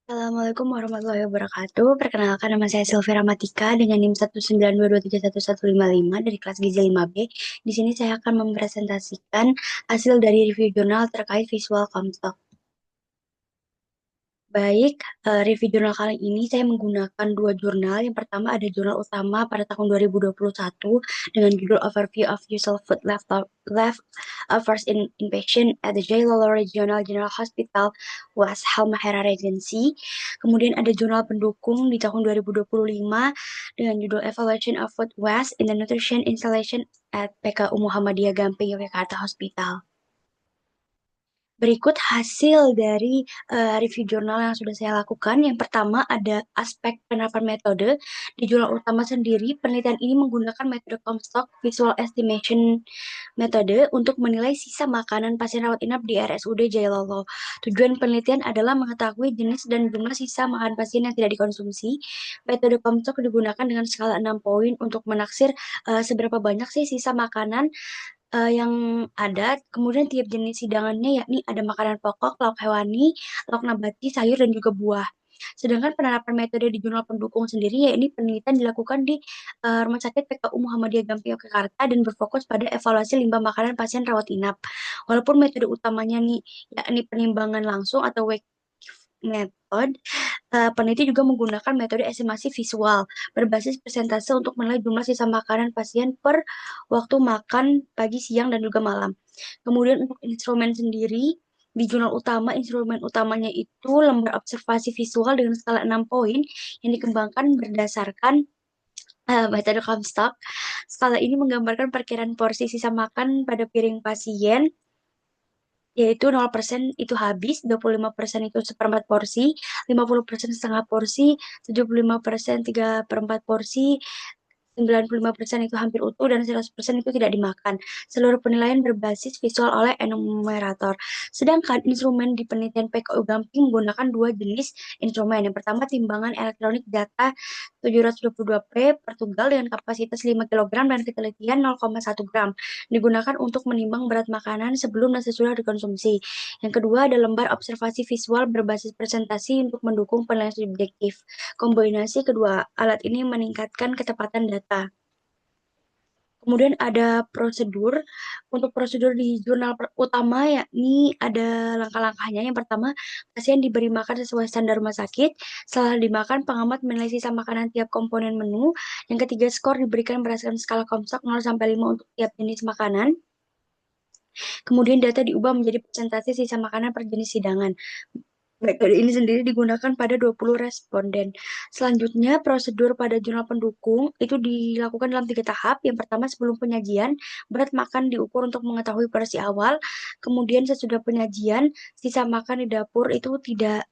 Assalamualaikum warahmatullahi wabarakatuh. Perkenalkan nama saya Silvira Matika dengan NIM 192231115 dari kelas Gizi 5B. Di sini saya akan mempresentasikan hasil dari review jurnal terkait visual Comstock. Baik, review jurnal kali ini saya menggunakan dua jurnal. Yang pertama ada jurnal utama pada tahun 2021 dengan judul Overview of Usual Food Leftovers in Inpatient at the J. Lolo Regional General Hospital, West Halmahera Regency. Kemudian ada jurnal pendukung di tahun 2025 dengan judul Evaluation of Food Waste in the Nutrition Installation at PKU Muhammadiyah Gamping Yogyakarta Hospital. Berikut hasil dari review jurnal yang sudah saya lakukan. Yang pertama ada aspek penerapan metode. Di jurnal utama sendiri, penelitian ini menggunakan metode Comstock Visual Estimation metode untuk menilai sisa makanan pasien rawat inap di RSUD Jailolo. Tujuan penelitian adalah mengetahui jenis dan jumlah sisa makanan pasien yang tidak dikonsumsi. Metode Comstock digunakan dengan skala 6 poin untuk menaksir seberapa banyak sih sisa makanan yang ada. Kemudian tiap jenis hidangannya yakni ada makanan pokok, lauk hewani, lauk nabati, sayur, dan juga buah. Sedangkan penerapan metode di jurnal pendukung sendiri yakni penelitian dilakukan di Rumah Sakit PKU Muhammadiyah Gamping Yogyakarta dan berfokus pada evaluasi limbah makanan pasien rawat inap. Walaupun metode utamanya nih yakni penimbangan langsung atau wake method, peneliti juga menggunakan metode estimasi visual berbasis persentase untuk menilai jumlah sisa makanan pasien per waktu makan pagi, siang, dan juga malam. Kemudian untuk instrumen sendiri, di jurnal utama, instrumen utamanya itu lembar observasi visual dengan skala 6 poin yang dikembangkan berdasarkan metode Comstock. Skala ini menggambarkan perkiraan porsi sisa makan pada piring pasien, yaitu 0% itu habis, 25% itu seperempat porsi, 50% setengah porsi, 75% 3/4 porsi, 95% itu hampir utuh, dan 100% itu tidak dimakan. Seluruh penilaian berbasis visual oleh enumerator. Sedangkan instrumen di penelitian PKU Gamping menggunakan dua jenis instrumen. Yang pertama, timbangan elektronik data 722P Portugal dengan kapasitas 5 kg dan ketelitian 0,1 gram. Digunakan untuk menimbang berat makanan sebelum dan sesudah dikonsumsi. Yang kedua, ada lembar observasi visual berbasis presentasi untuk mendukung penilaian subjektif. Kombinasi kedua alat ini meningkatkan ketepatan data. Kemudian ada prosedur. Untuk prosedur di jurnal utama yakni ada langkah-langkahnya. Yang pertama, pasien diberi makan sesuai standar rumah sakit. Setelah dimakan, pengamat menilai sisa makanan tiap komponen menu. Yang ketiga, skor diberikan berdasarkan skala Comstock 0 sampai 5 untuk tiap jenis makanan. Kemudian data diubah menjadi persentase sisa makanan per jenis hidangan. Metode ini sendiri digunakan pada 20 responden. Selanjutnya, prosedur pada jurnal pendukung itu dilakukan dalam 3 tahap. Yang pertama, sebelum penyajian, berat makan diukur untuk mengetahui porsi awal. Kemudian sesudah penyajian, sisa makan di dapur itu tidak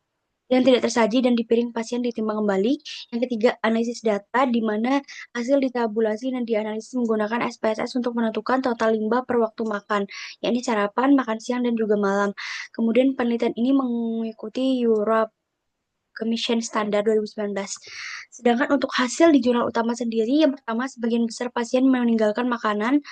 tersaji dan di piring pasien ditimbang kembali. Yang ketiga, analisis data di mana hasil ditabulasi dan dianalisis menggunakan SPSS untuk menentukan total limbah per waktu makan, yakni sarapan, makan siang, dan juga malam. Kemudian penelitian ini mengikuti Europe Commission Standar 2019. Sedangkan untuk hasil di jurnal utama sendiri, yang pertama sebagian besar pasien meninggalkan makanan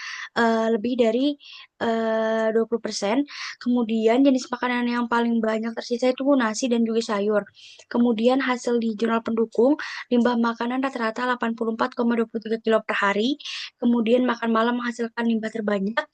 lebih dari 20%. Kemudian jenis makanan yang paling banyak tersisa itu nasi dan juga sayur. Kemudian hasil di jurnal pendukung, limbah makanan rata-rata 84,23 kilo per hari. Kemudian makan malam menghasilkan limbah terbanyak.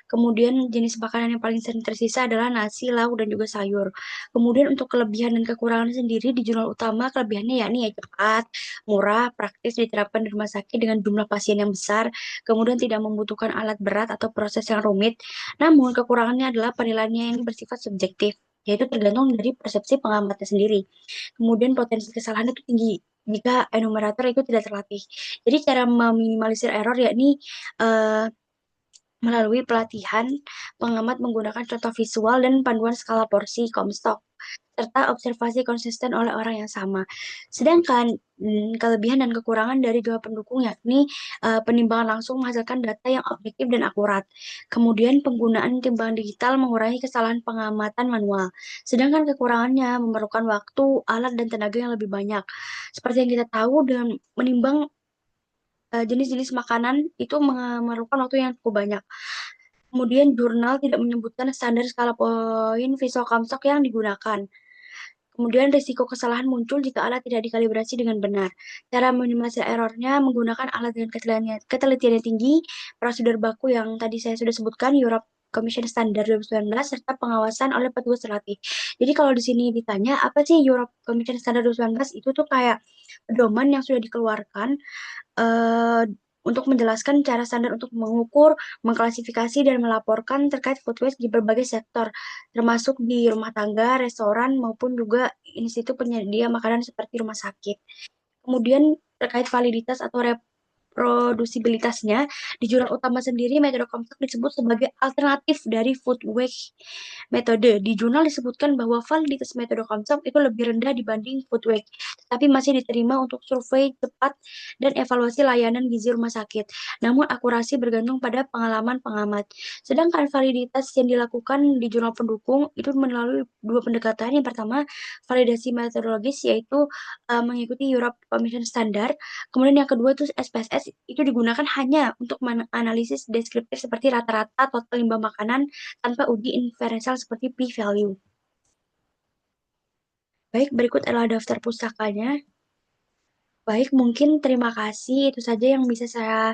Kemudian jenis makanan yang paling sering tersisa adalah nasi, lauk, dan juga sayur. Kemudian untuk kelebihan dan kekurangan sendiri di jurnal utama, kelebihannya yakni ya cepat, murah, praktis diterapkan di rumah sakit dengan jumlah pasien yang besar, kemudian tidak membutuhkan alat berat atau proses yang rumit. Namun kekurangannya adalah penilaiannya yang bersifat subjektif, yaitu tergantung dari persepsi pengamatnya sendiri. Kemudian potensi kesalahan itu tinggi jika enumerator itu tidak terlatih. Jadi cara meminimalisir error yakni eh, melalui pelatihan, pengamat menggunakan contoh visual dan panduan skala porsi Comstock, serta observasi konsisten oleh orang yang sama. Sedangkan kelebihan dan kekurangan dari dua pendukung yakni penimbangan langsung menghasilkan data yang objektif dan akurat. Kemudian penggunaan timbangan digital mengurangi kesalahan pengamatan manual. Sedangkan kekurangannya memerlukan waktu, alat, dan tenaga yang lebih banyak. Seperti yang kita tahu, dengan menimbang jenis-jenis makanan itu memerlukan waktu yang cukup banyak. Kemudian jurnal tidak menyebutkan standar skala poin visual Comstock yang digunakan. Kemudian risiko kesalahan muncul jika alat tidak dikalibrasi dengan benar. Cara minimalisir errornya menggunakan alat dengan ketelitian yang tinggi, prosedur baku yang tadi saya sudah sebutkan, Europe Commission Standard 2019, serta pengawasan oleh petugas terlatih. Jadi kalau di sini ditanya, apa sih Europe Commission Standard 2019? Itu tuh kayak pedoman yang sudah dikeluarkan eh, untuk menjelaskan cara standar untuk mengukur, mengklasifikasi, dan melaporkan terkait food waste di berbagai sektor, termasuk di rumah tangga, restoran, maupun juga institusi penyedia makanan seperti rumah sakit. Kemudian terkait validitas atau reprodusibilitasnya, di jurnal utama sendiri metode Comstock disebut sebagai alternatif dari food waste metode. Di jurnal disebutkan bahwa validitas metode Comstock itu lebih rendah dibanding food waste, tetapi masih diterima untuk survei cepat dan evaluasi layanan gizi rumah sakit. Namun akurasi bergantung pada pengalaman pengamat. Sedangkan validitas yang dilakukan di jurnal pendukung itu melalui dua pendekatan. Yang pertama, validasi metodologis, yaitu mengikuti Europe Commission Standard. Kemudian yang kedua itu SPSS, itu digunakan hanya untuk menganalisis deskriptif seperti rata-rata total limbah makanan tanpa uji inferensial seperti p-value. Baik, berikut adalah daftar pustakanya. Baik, mungkin terima kasih. Itu saja yang bisa saya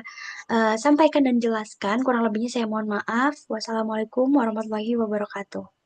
sampaikan dan jelaskan. Kurang lebihnya saya mohon maaf. Wassalamualaikum warahmatullahi wabarakatuh.